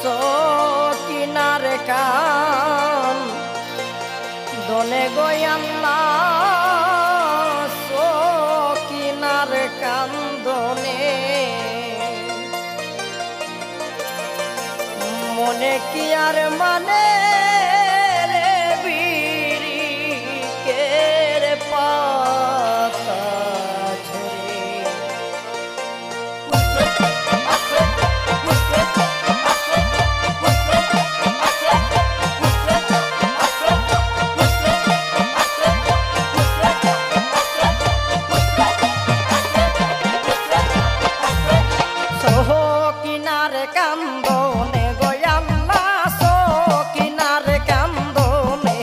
সকিনার কান দনে গয়ান্না সকিনার কান্দনে মনে কি আর মানে রে বিড়ি কের পাতা সকিনার কান্দনে গয়ান্না সকিনার কান্দনে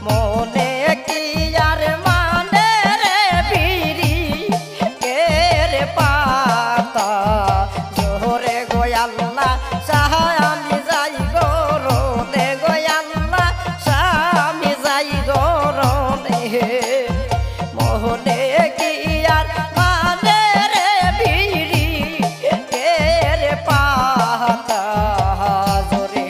মনে কি আর মানে রে বিড়ি কের পাতা জোরে গয়ান্না সাহামি যাই গরনে গয়ান্না সাহামি যাই গরনে মোহনে কি আর মানে রে বিড়ি কের পাতা জোরে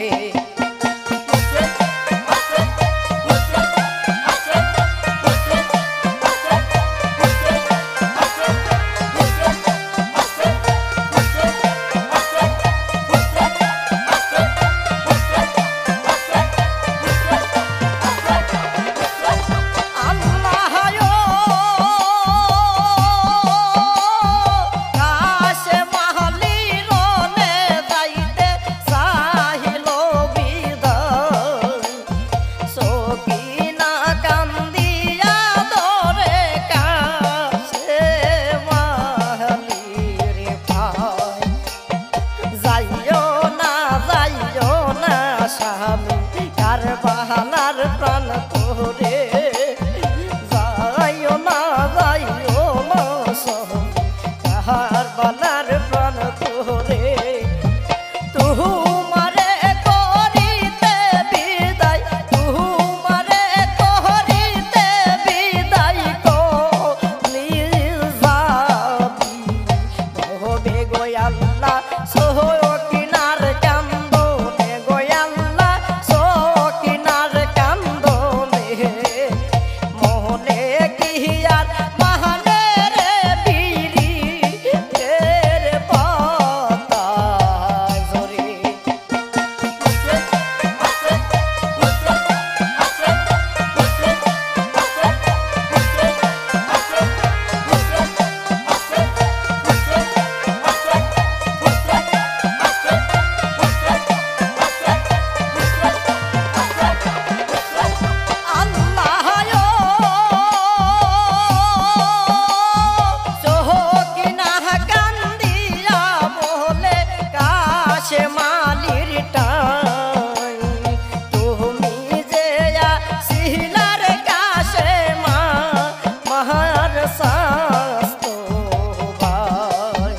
বাহানার প্রাণ তোরে যাইও না কাহার বানার প্রাণ তোরে তুমারে করিতে বিদায় তুমারে করিতে বিদায় যাবি হবে গয়াল্লা সকিনার কান্দনে গয়াল্লা সকিনার কান্দনে মোহনে কি আর মানে রে বিড়ি কের পাতা জোরে মালির টাই তুমি যে শিলার কাছে মাহার শাস্তো ভাই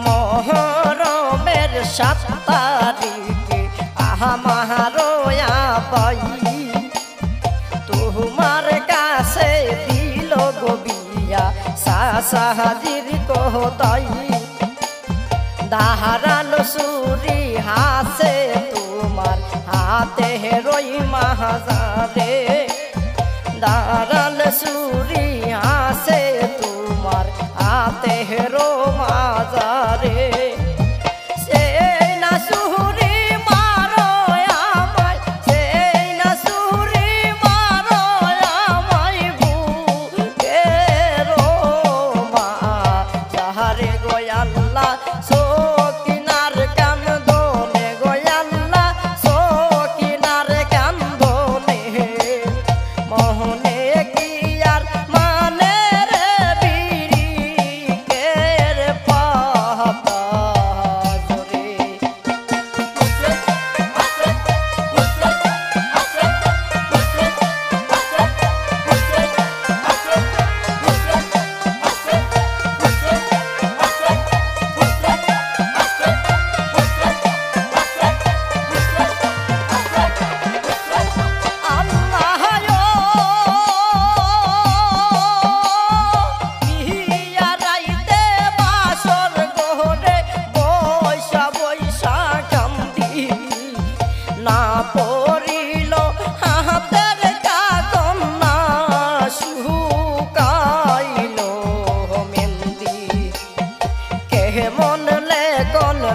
মহরমের 7 তারিখে আমারোয়া পাই তোমার কাছে দিল গবিয়া সাহাজির কোহতাই দাহারাল সুরি হাসে তোমার হাতে রই মাহাজারে দাহারাল সুরি হাসে তোমার হাতে রো মাজারে সেই না সুরি মারো আমায় সেই না সুরি মারো আমায় বুকেরো মা যাহারে গয়াল্লা সকিনার কান্দনে গয়াল্লা সকিনার কান্দনে মোহনে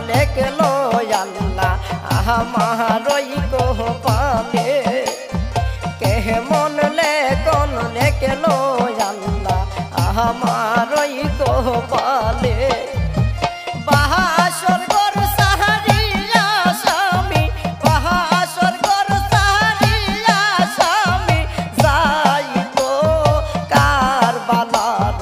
লেখলো আল্লাহ আমারই কপালে কেমন লেখন লেখলো আল্লাহ আমারই কপালে বাহাসর ঘর সাহারিয়া স্বামী বাহাসর ঘর সাহারিয়া স্বামী যাইতো কারবালার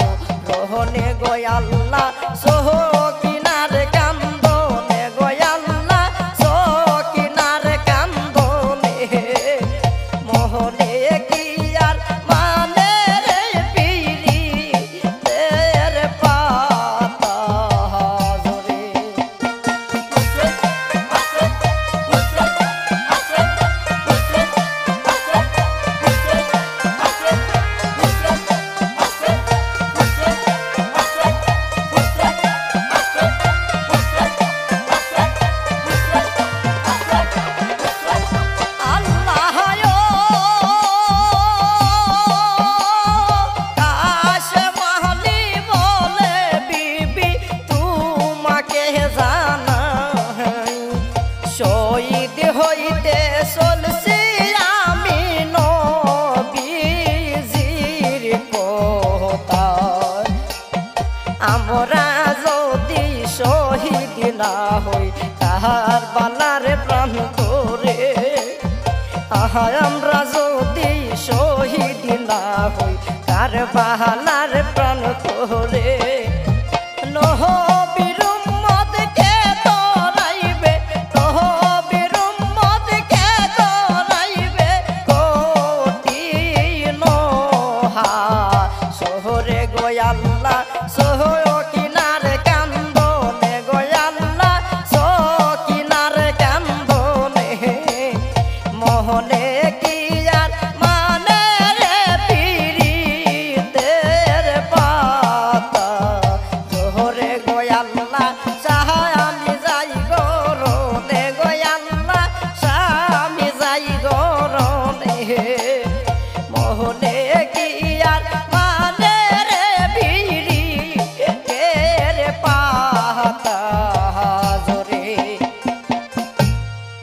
রহনে গো আল্লাহ সকিনার কান্দনে গো আল্লাহ সকিনার কান্দনে মোহনে কি আর মানে রে পিরি তের পাতা জরে শহীদ হইতে চলছি আমি নবীজির কথায় আমরা যদি শহীদ না হই কারবালার প্রাণ করে আমরা যদি শহীদ না হই কারবালার